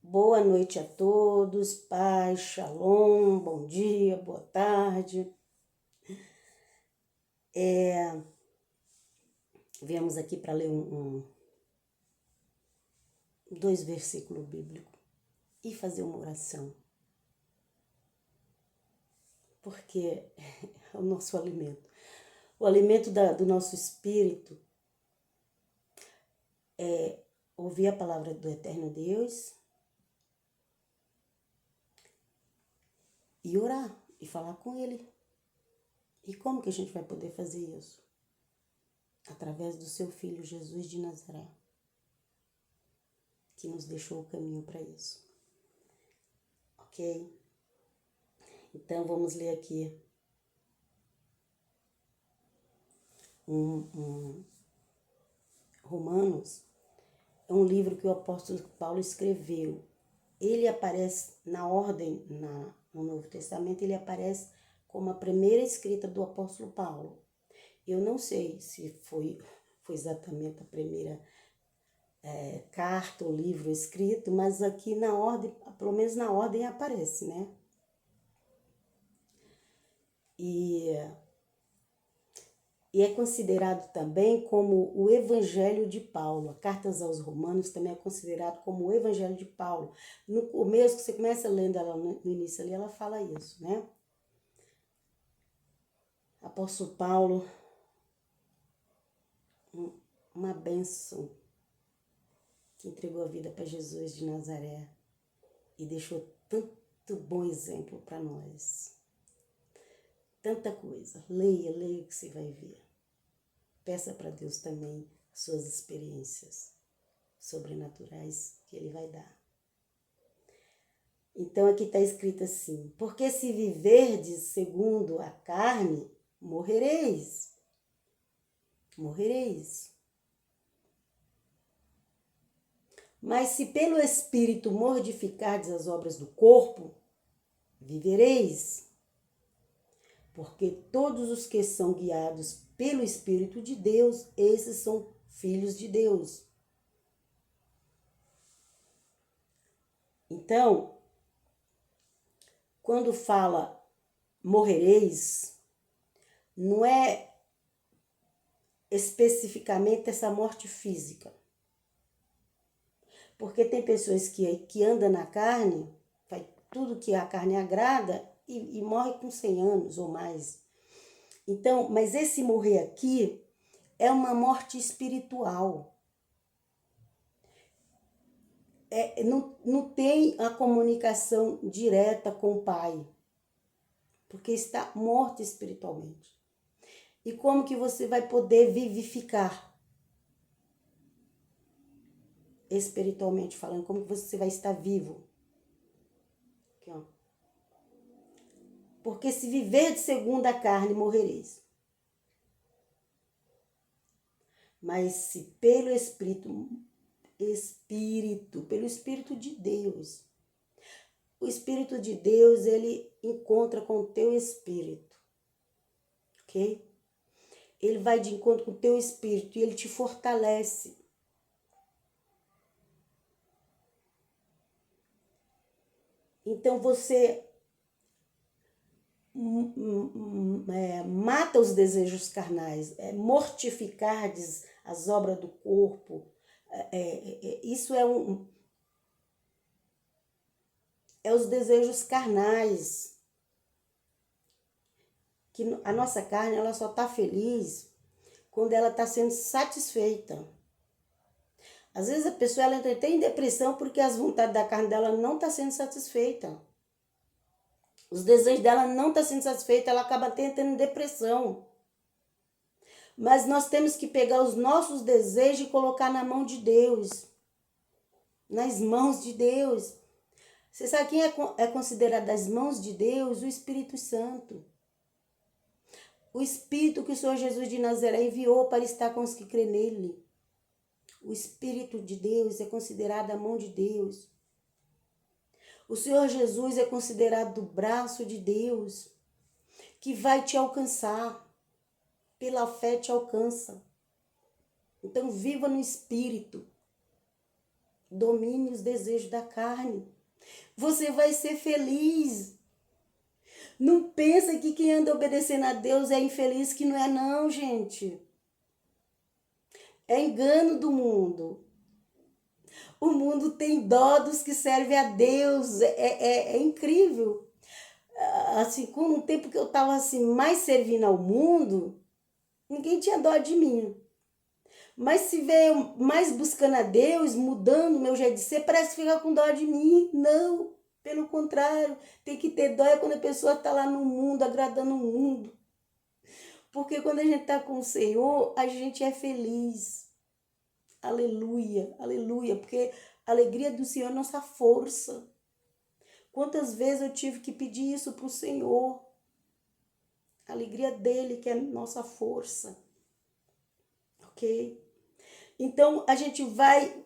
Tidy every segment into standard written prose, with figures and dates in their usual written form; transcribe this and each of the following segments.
Boa noite a todos, paz, shalom, bom dia, boa tarde. Viemos aqui para ler dois versículos bíblicos e fazer uma oração, porque é o nosso alimento. O alimento do nosso espírito é ouvir a palavra do eterno Deus e orar e falar com Ele. E como que a gente vai poder fazer isso? Através do seu Filho Jesus de Nazaré, que nos deixou o caminho para isso. Ok? Então vamos ler aqui Romanos. É um livro que o apóstolo Paulo escreveu. Ele aparece na ordem, no Novo Testamento, ele aparece como a primeira escrita do apóstolo Paulo. Eu não sei se foi exatamente a primeira carta ou livro escrito, mas aqui na ordem, pelo menos na ordem aparece, né? E é considerado também como o Evangelho de Paulo. A Cartas aos Romanos também é considerado como o Evangelho de Paulo. No começo, que você começa lendo ela no início ali, ela fala isso, né? Apóstolo Paulo, uma bênção, que entregou a vida para Jesus de Nazaré e deixou tanto bom exemplo para nós. Tanta coisa. Leia que você vai ver. Peça para Deus também suas experiências sobrenaturais que Ele vai dar. Então aqui está escrito assim: porque se viverdes segundo a carne, morrereis. Morrereis. Mas se pelo Espírito mortificardes as obras do corpo, vivereis. Porque todos os que são guiados pelo Espírito de Deus, esses são filhos de Deus. Então, quando fala morrereis, não é especificamente essa morte física. Porque tem pessoas que andam na carne, faz tudo que a carne agrada e morre com 100 anos ou mais. Então, mas esse morrer aqui é uma morte espiritual. Não tem a comunicação direta com o Pai, porque está morto espiritualmente. E como que você vai poder vivificar? Espiritualmente falando, como que você vai estar vivo? Aqui, ó. Porque se viver de segundo a carne, morrereis. Mas se pelo pelo Espírito de Deus. O Espírito de Deus, ele encontra com o teu espírito. Ok? Ele vai de encontro com o teu espírito e ele te fortalece. Então você mata os desejos carnais, mortificardes as obras do corpo. Isso é os desejos carnais. Que a nossa carne, ela só está feliz quando ela está sendo satisfeita. Às vezes a pessoa ela entra até em depressão porque as vontades da carne dela não estão sendo satisfeitas. Os desejos dela não estão sendo satisfeitos, ela acaba até entrando em depressão. Mas nós temos que pegar os nossos desejos e colocar na mão de Deus. Nas mãos de Deus. Você sabe quem é considerado das mãos de Deus? O Espírito Santo. O Espírito que o Senhor Jesus de Nazaré enviou para estar com os que crê nele. O Espírito de Deus é considerado a mão de Deus. O Senhor Jesus é considerado o braço de Deus, que vai te alcançar. Pela fé te alcança. Então viva no Espírito. Domine os desejos da carne. Você vai ser feliz. Não pensa que quem anda obedecendo a Deus é infeliz, que não é não, gente. É engano do mundo. O mundo tem dó dos que servem a Deus. É incrível. Assim, com um tempo que eu estava assim, mais servindo ao mundo, ninguém tinha dó de mim. Mas se veio mais buscando a Deus, mudando o meu jeito de ser, parece que fica com dó de mim. Não, pelo contrário, tem que ter dó quando a pessoa está lá no mundo, agradando o mundo. Porque quando a gente está com o Senhor, a gente é feliz. Aleluia, aleluia, porque a alegria do Senhor é nossa força. Quantas vezes eu tive que pedir isso para o Senhor? A alegria dele que é nossa força. Ok? Então, a gente vai...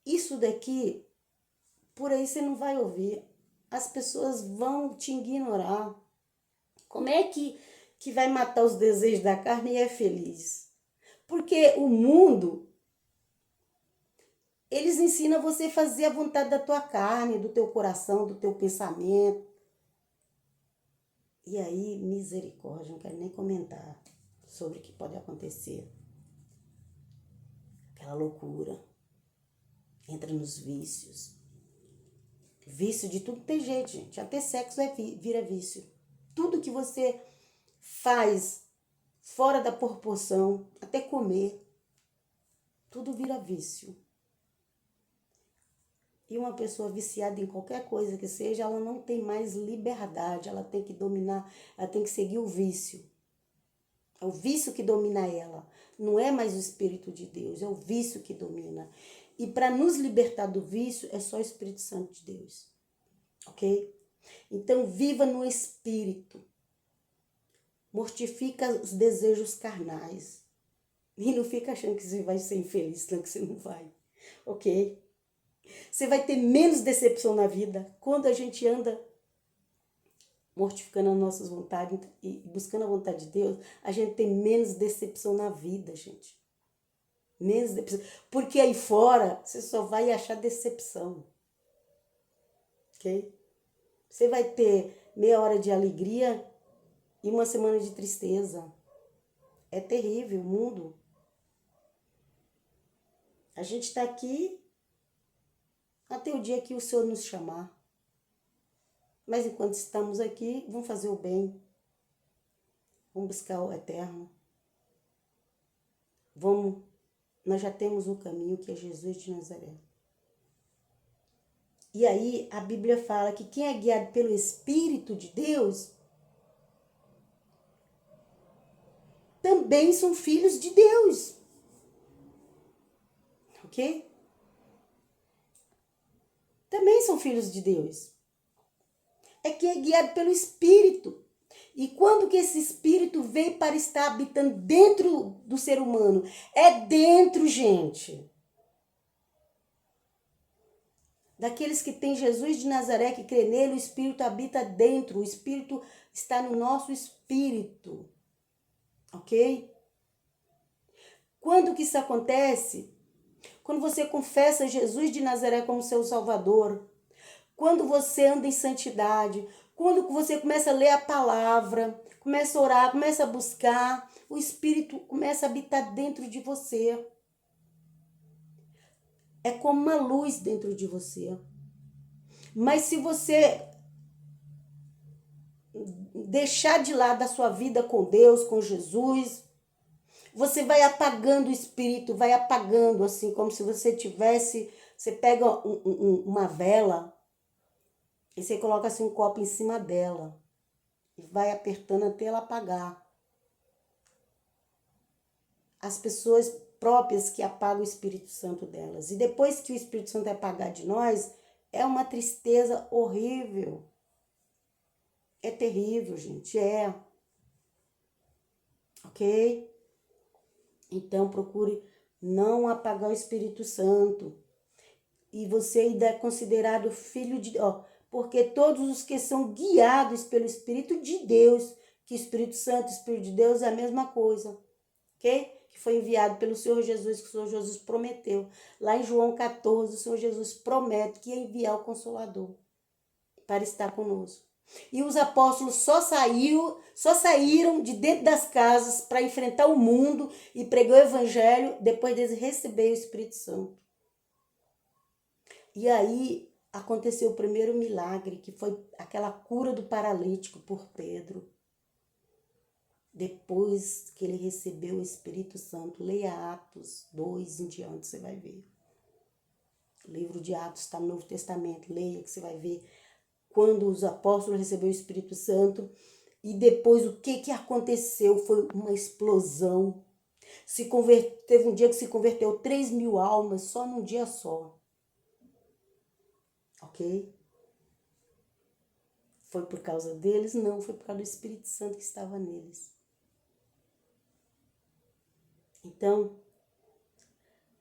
Isso daqui, por aí você não vai ouvir. As pessoas vão te ignorar. Como é que vai matar os desejos da carne e é feliz? Porque o mundo, eles ensinam você a fazer a vontade da tua carne, do teu coração, do teu pensamento. E aí, misericórdia, não quero nem comentar sobre o que pode acontecer. Aquela loucura. Entra nos vícios. Vício de tudo tem jeito, gente. Até sexo vira vício. Tudo que você faz fora da proporção, até comer, tudo vira vício. E uma pessoa viciada em qualquer coisa que seja, ela não tem mais liberdade, ela tem que dominar, ela tem que seguir o vício. É o vício que domina ela. Não é mais o Espírito de Deus, é o vício que domina. E para nos libertar do vício, é só o Espírito Santo de Deus. Ok? Então, viva no Espírito. Mortifica os desejos carnais. E não fica achando que você vai ser infeliz, não, que você não vai. Ok? Você vai ter menos decepção na vida quando a gente anda mortificando as nossas vontades e buscando a vontade de Deus. A gente tem menos decepção na vida, gente. Menos decepção. Porque aí fora você só vai achar decepção. Ok? Você vai ter meia hora de alegria e uma semana de tristeza. É terrível o mundo. A gente está aqui até o dia que o Senhor nos chamar. Mas enquanto estamos aqui, vamos fazer o bem. Vamos buscar o eterno. Nós já temos um caminho que é Jesus de Nazaré. E aí a Bíblia fala que quem é guiado pelo Espírito de Deus também são filhos de Deus. Ok? Também são filhos de Deus. É quem é guiado pelo Espírito. E quando que esse Espírito veio para estar habitando dentro do ser humano? É dentro, gente. Daqueles que têm Jesus de Nazaré, que crê nele, o Espírito habita dentro. O Espírito está no nosso espírito. Ok? Quando que isso acontece? Quando você confessa Jesus de Nazaré como seu Salvador. Quando você anda em santidade. Quando você começa a ler a palavra, começa a orar, começa a buscar, o Espírito começa a habitar dentro de você. É como uma luz dentro de você. Mas se você deixar de lado a sua vida com Deus, com Jesus, você vai apagando o Espírito, vai apagando, assim, como se você tivesse... Você pega uma vela e você coloca assim um copo em cima dela e vai apertando até ela apagar. As pessoas próprias que apagam o Espírito Santo delas. E depois que o Espírito Santo é apagar de nós, é uma tristeza horrível. É terrível, gente, é. Ok? Então, procure não apagar o Espírito Santo. E você ainda é considerado filho de Deus. Porque todos os que são guiados pelo Espírito de Deus, que Espírito Santo e Espírito de Deus é a mesma coisa. Ok? que foi enviado pelo Senhor Jesus, que o Senhor Jesus prometeu. Lá em João 14, o Senhor Jesus promete que ia enviar o Consolador para estar conosco. E os apóstolos só saíram de dentro das casas para enfrentar o mundo e pregar o evangelho depois deles receberem o Espírito Santo. E aí aconteceu o primeiro milagre, que foi aquela cura do paralítico por Pedro. Depois que ele recebeu o Espírito Santo, leia Atos 2 em diante, você vai ver. O livro de Atos está no Novo Testamento, leia que você vai ver quando os apóstolos receberam o Espírito Santo. E depois o que aconteceu? Foi uma explosão. Teve um dia que se converteu 3.000 almas só num dia só. Ok? Foi por causa deles? Não, foi por causa do Espírito Santo que estava neles. Então,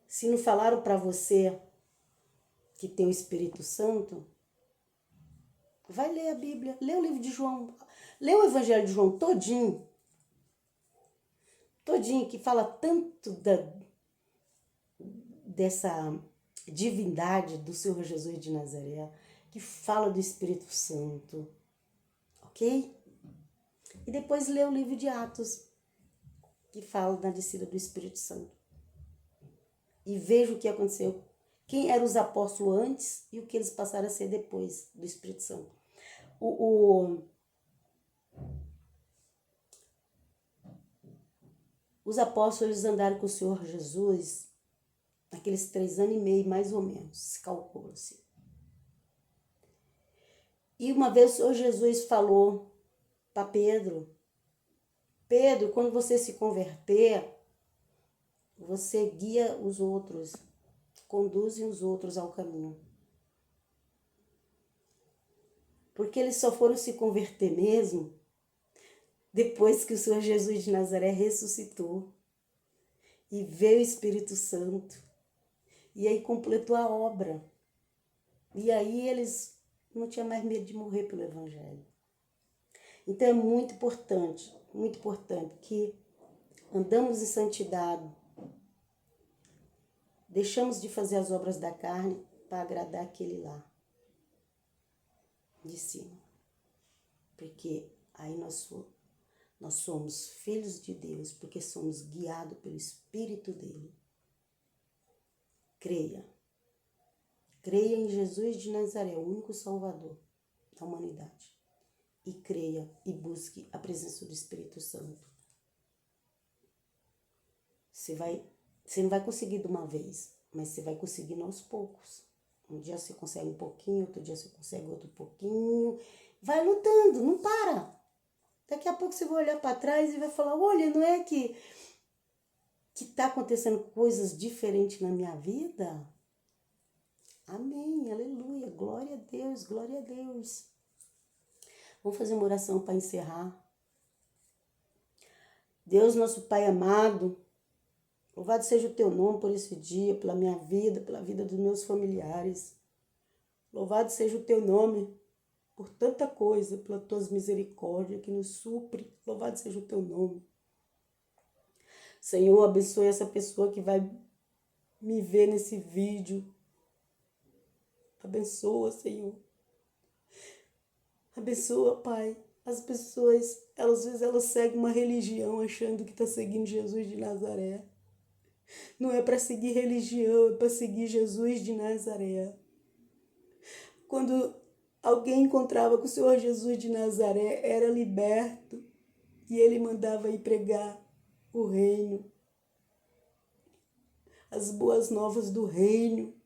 se não falaram para você que tem o Espírito Santo, vai ler a Bíblia, lê o livro de João, lê o Evangelho de João todinho, que fala tanto dessa divindade do Senhor Jesus de Nazaré, que fala do Espírito Santo, ok? E depois lê o livro de Atos, que fala da descida do Espírito Santo. E veja o que aconteceu. Quem eram os apóstolos antes e o que eles passaram a ser depois do Espírito Santo. Os apóstolos andaram com o Senhor Jesus aqueles 3 anos e meio, mais ou menos, se calcula-se. E uma vez o Senhor Jesus falou para Pedro, quando você se converter, você guia os outros, conduzem os outros ao caminho. Porque eles só foram se converter mesmo depois que o Senhor Jesus de Nazaré ressuscitou e veio o Espírito Santo. E aí completou a obra. E aí eles não tinham mais medo de morrer pelo Evangelho. Então é muito importante que andamos em santidade, deixamos de fazer as obras da carne para agradar aquele lá de cima. Porque aí nós somos filhos de Deus, porque somos guiados pelo Espírito dele. Creia em Jesus de Nazaré, o único Salvador da humanidade. E creia e busque a presença do Espírito Santo. Você não vai conseguir de uma vez, mas você vai conseguir aos poucos. Um dia você consegue um pouquinho, outro dia você consegue outro pouquinho. Vai lutando, não para. Daqui a pouco você vai olhar para trás e vai falar, olha, não é que está acontecendo coisas diferentes na minha vida? Amém, aleluia, glória a Deus, glória a Deus. Vamos fazer uma oração para encerrar. Deus, nosso Pai amado, louvado seja o teu nome por esse dia, pela minha vida, pela vida dos meus familiares. Louvado seja o teu nome por tanta coisa, pelas tuas misericórdias que nos supre. Louvado seja o teu nome. Senhor, abençoe essa pessoa que vai me ver nesse vídeo. Abençoa, Senhor. Abençoa, Pai. As pessoas, às vezes elas seguem uma religião achando que está seguindo Jesus de Nazaré. Não é para seguir religião, é para seguir Jesus de Nazaré. Quando alguém encontrava com o Senhor Jesus de Nazaré, era liberto e ele mandava ir pregar o reino, as boas novas do reino.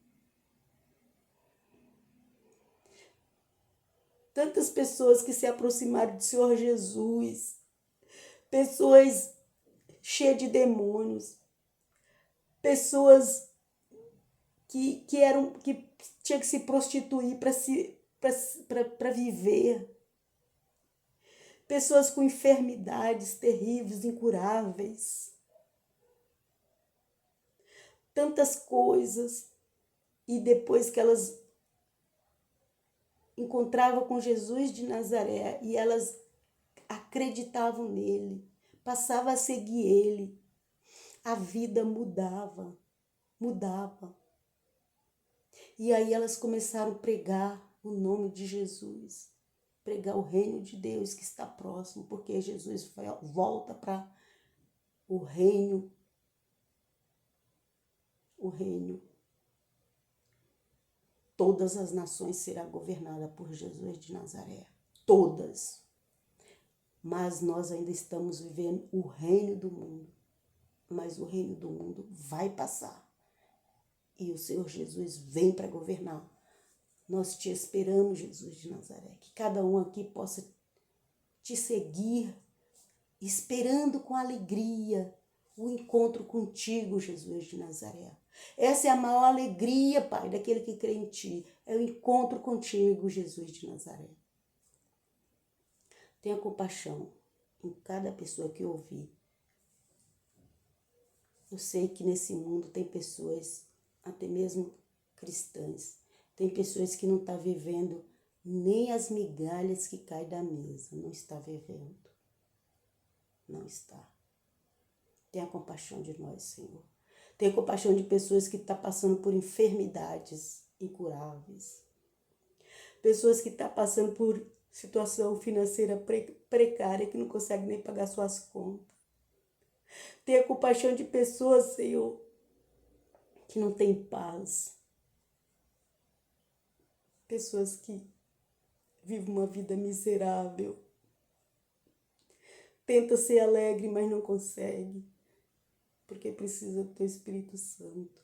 Tantas pessoas que se aproximaram do Senhor Jesus, pessoas cheias de demônios, pessoas que tinham que se prostituir para viver, pessoas com enfermidades terríveis, incuráveis, tantas coisas, e depois que elas encontravam com Jesus de Nazaré e elas acreditavam nele, passavam a seguir ele, a vida mudava, mudava. E aí elas começaram a pregar o nome de Jesus, pregar o reino de Deus que está próximo, porque Jesus volta para o reino. Todas as nações serão governadas por Jesus de Nazaré. Todas. Mas nós ainda estamos vivendo o reino do mundo. Mas o reino do mundo vai passar. E o Senhor Jesus vem para governar. Nós te esperamos, Jesus de Nazaré. Que cada um aqui possa te seguir, esperando com alegria o encontro contigo, Jesus de Nazaré. Essa é a maior alegria, Pai, daquele que crê em Ti. É o encontro contigo, Jesus de Nazaré. Tenha compaixão em cada pessoa que ouvir. Eu sei que nesse mundo tem pessoas, até mesmo cristãs, tem pessoas que não estão vivendo nem as migalhas que caem da mesa. Não está vivendo. Não está. Tenha compaixão de nós, Senhor. Tenha compaixão de pessoas que estão passando por enfermidades incuráveis. Pessoas que estão passando por situação financeira precária, que não conseguem nem pagar suas contas. Tenha compaixão de pessoas, Senhor, que não têm paz. Pessoas que vivem uma vida miserável. Tenta ser alegre, mas não consegue. Porque precisa do Teu Espírito Santo.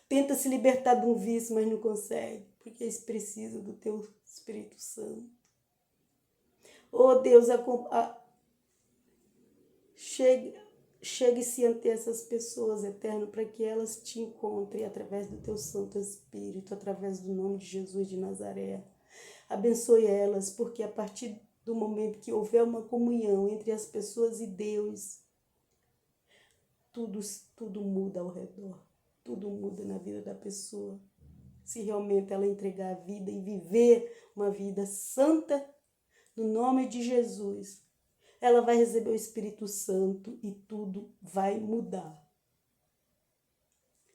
Tenta se libertar de um vício, mas não consegue. Porque precisa do Teu Espírito Santo. Oh Deus, chegue-se ante essas pessoas, Eterno, para que elas te encontrem através do Teu Santo Espírito, através do nome de Jesus de Nazaré. Abençoe elas, porque a partir do momento que houver uma comunhão entre as pessoas e Deus, tudo muda ao redor, tudo muda na vida da pessoa. Se realmente ela entregar a vida e viver uma vida santa, no nome de Jesus, ela vai receber o Espírito Santo e tudo vai mudar.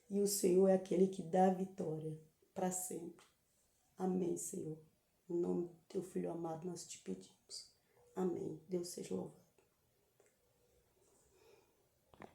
E o Senhor é aquele que dá a vitória para sempre. Amém, Senhor. Em nome do Teu Filho amado nós te pedimos. Amém. Deus seja louvado.